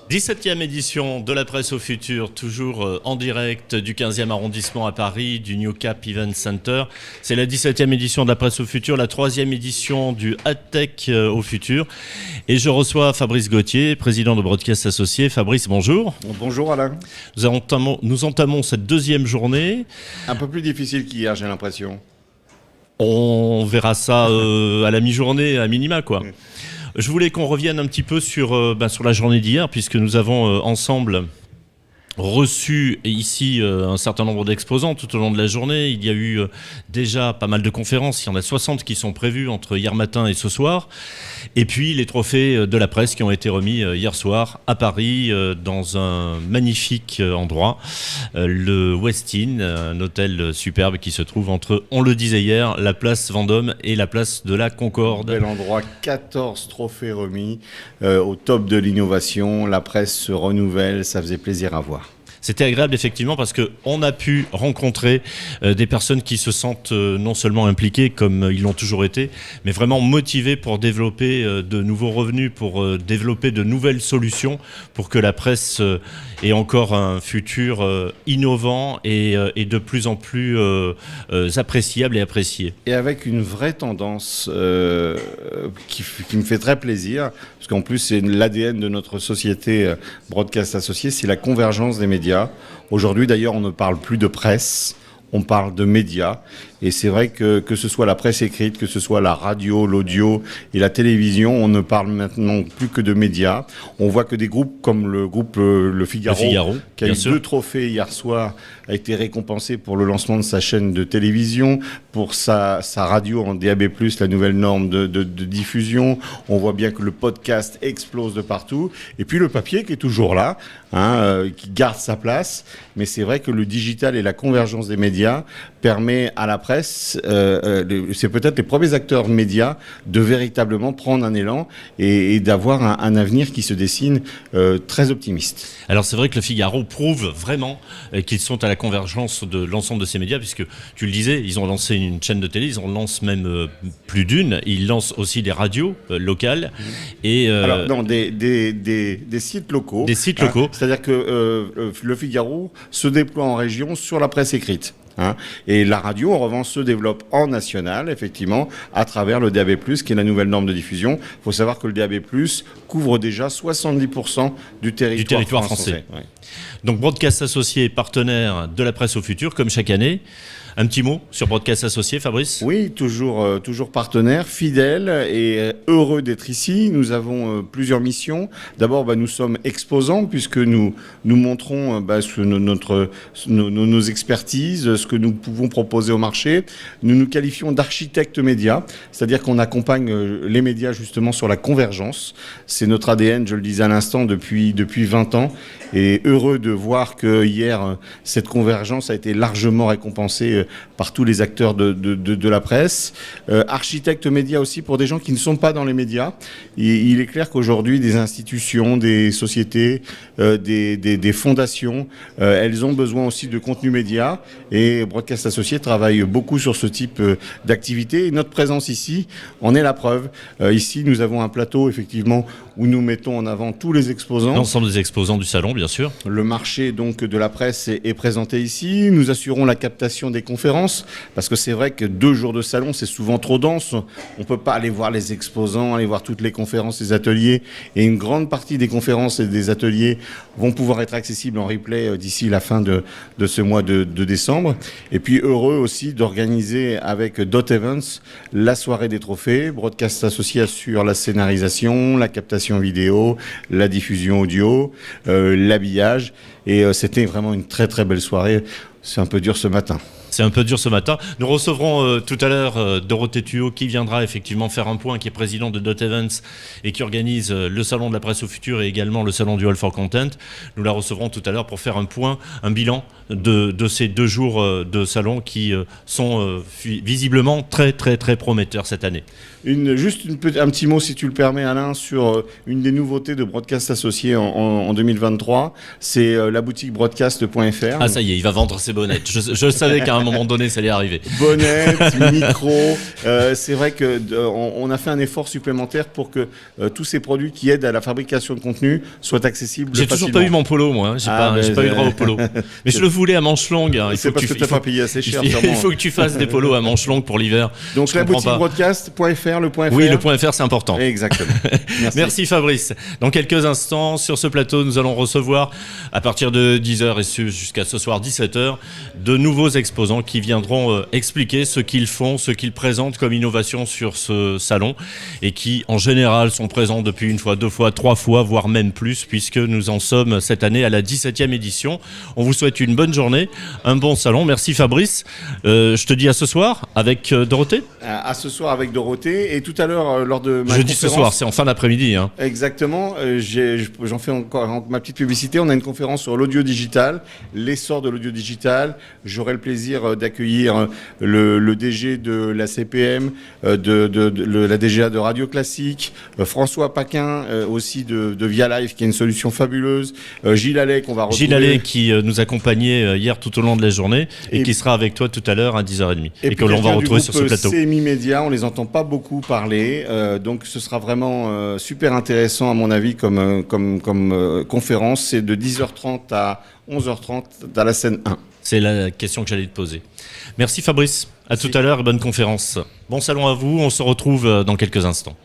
XVIIe édition de la presse au futur, toujours en direct du 15e arrondissement à Paris, du New Cap Event Center. C'est la 17e édition de la presse au futur, la 3e édition du AdTech au futur. Et je reçois Fabrice Gauthier, président de Broadcast Associés. Fabrice, bonjour. Bonjour Alain. Nous entamons cette deuxième journée. Un peu plus difficile qu'hier, j'ai l'impression. On verra ça à la mi-journée, à minima, quoi. Je voulais qu'on revienne un petit peu sur la journée d'hier, puisque nous avons ensemble reçu ici un certain nombre d'exposants tout au long de la journée. Il y a eu déjà pas mal de conférences, il y en a 60 qui sont prévues entre hier matin et ce soir. Et puis les trophées de la presse qui ont été remis hier soir à Paris dans un magnifique endroit, le Westin, un hôtel superbe qui se trouve entre, on le disait hier, la place Vendôme et la place de la Concorde. Bel endroit, 14 trophées remis au top de l'innovation. La presse se renouvelle, ça faisait plaisir à voir. C'était agréable effectivement parce qu'on a pu rencontrer des personnes qui se sentent non seulement impliquées comme ils l'ont toujours été, mais vraiment motivées pour développer de nouveaux revenus, pour développer de nouvelles solutions pour que la presse ait encore un futur innovant et de plus en plus appréciable et apprécié. Et avec une vraie tendance qui me fait très plaisir, parce qu'en plus c'est l'ADN de notre société Broadcast Associés, c'est la convergence des médias. Aujourd'hui, d'ailleurs, on ne parle plus de presse, on parle de médias. Et c'est vrai que ce soit la presse écrite, que ce soit la radio, l'audio et la télévision, on ne parle maintenant plus que de médias. On voit que des groupes comme le groupe Le Figaro qui a eu 2 trophées hier soir, a été récompensé pour le lancement de sa chaîne de télévision, pour sa radio en DAB+, la nouvelle norme de diffusion. On voit bien que le podcast explose de partout. Et puis le papier qui est toujours là, qui garde sa place. Mais c'est vrai que le digital et la convergence des médias permet à la presse, c'est peut-être les premiers acteurs médias, de véritablement prendre un élan et d'avoir un avenir qui se dessine très optimiste. Alors c'est vrai que le Figaro prouve vraiment qu'ils sont à la convergence de l'ensemble de ces médias, puisque tu le disais, ils ont lancé une chaîne de télé, ils en lancent même plus d'une, ils lancent aussi des radios locales. Et, alors non, des sites locaux. Des sites locaux. C'est-à-dire que le Figaro se déploie en région sur la presse écrite. Et la radio, en revanche, se développe en national, effectivement, à travers le DAB+, qui est la nouvelle norme de diffusion. Il faut savoir que le DAB+, couvre déjà 70% du territoire français. Ouais. Donc Broadcast Associés, partenaire de la presse au futur, comme chaque année. Un petit mot sur Broadcast Associés, Fabrice ? Oui, toujours partenaire, fidèle et heureux d'être ici. Nous avons plusieurs missions. D'abord, nous sommes exposants puisque nous montrons nos expertises, ce que nous pouvons proposer au marché. Nous nous qualifions d'architectes médias, c'est-à-dire qu'on accompagne les médias justement sur la convergence. C'est notre ADN, je le disais à l'instant, depuis 20 ans. Et heureux de voir que hier, cette convergence a été largement récompensée par tous les acteurs de la presse. Architectes médias aussi pour des gens qui ne sont pas dans les médias. Et il est clair qu'aujourd'hui, des institutions, des sociétés, des fondations, elles ont besoin aussi de contenu média. Et Broadcast Associés travaille beaucoup sur ce type d'activité. Et notre présence ici en est la preuve. Ici, nous avons un plateau, effectivement, où nous mettons en avant tous les exposants. L'ensemble des exposants du salon, bien sûr. Le marché donc de la presse est présenté ici. Nous assurons la captation des conférences, parce que c'est vrai que 2 jours de salon, c'est souvent trop dense. On ne peut pas aller voir les exposants, aller voir toutes les conférences, les ateliers. Et une grande partie des conférences et des ateliers vont pouvoir être accessibles en replay d'ici la fin de ce mois de décembre. Et puis heureux aussi d'organiser avec Dot Events la soirée des trophées. Broadcast Associés assure la scénarisation, la captation vidéo, la diffusion audio, l'habillage. Et c'était vraiment une très très belle soirée. C'est un peu dur ce matin. C'est un peu dur ce matin. Nous recevrons tout à l'heure Dorothée Thuot qui viendra effectivement faire un point, qui est président de Dot Events et qui organise le salon de la presse au futur et également le salon du Hall for Content. Nous la recevrons tout à l'heure pour faire un point, un bilan de ces 2 jours de salon qui sont visiblement très très très prometteurs cette année. Un petit mot, si tu le permets, Alain, sur une des nouveautés de Broadcast Associés en 2023. C'est la boutique broadcast.fr. Ah, ça y est, il va vendre ses bonnettes. Je savais qu'à un moment donné, ça allait arriver. Bonnette, micro. C'est vrai que on a fait un effort supplémentaire pour que tous ces produits qui aident à la fabrication de contenu soient accessibles J'ai facilement. toujours pas eu mon polo, moi. J'ai pas eu droit au polo. Mais je le voulais à manches longues. Hein. C'est parce que tu n'as pas payé assez cher. Il faut que tu fasses des polos à manches longues pour l'hiver. Donc la boutique broadcast.fr, le .fr. Oui, le .fr, c'est important. Exactement. Merci Fabrice. Dans quelques instants, sur ce plateau, nous allons recevoir, à partir de 10h et jusqu'à ce soir 17h, de nouveaux exposants qui viendront expliquer ce qu'ils font, ce qu'ils présentent comme innovation sur ce salon et qui, en général, sont présents depuis une fois, deux fois, trois fois, voire même plus, puisque nous en sommes cette année à la 17e édition. On vous souhaite une bonne journée, un bon salon. Merci Fabrice. Je te dis à ce soir avec Dorothée. À ce soir avec Dorothée et tout à l'heure lors de ma conférence. Je dis ce soir, c'est en fin d'après-midi. Hein. Exactement. J'en fais encore ma petite publicité. On a une conférence sur l'audio digital, l'essor de l'audio digital. J'aurai le plaisir d'accueillir le DG de la CPM, la DGA de Radio Classique, François Paquin aussi de Via Live qui est une solution fabuleuse, Gilles Allais qu'on va retrouver. Gilles Allais qui nous accompagnait hier tout au long de la journée et qui sera avec toi tout à l'heure à 10h30 et que l'on va retrouver sur ce plateau. CMI Média, on les entend pas beaucoup parler, donc ce sera vraiment super intéressant à mon avis comme conférence. C'est de 10h30 à 11h30 dans la scène 1. C'est la question que j'allais te poser. Merci Fabrice, à tout à l'heure et bonne conférence. Bon salon à vous, on se retrouve dans quelques instants.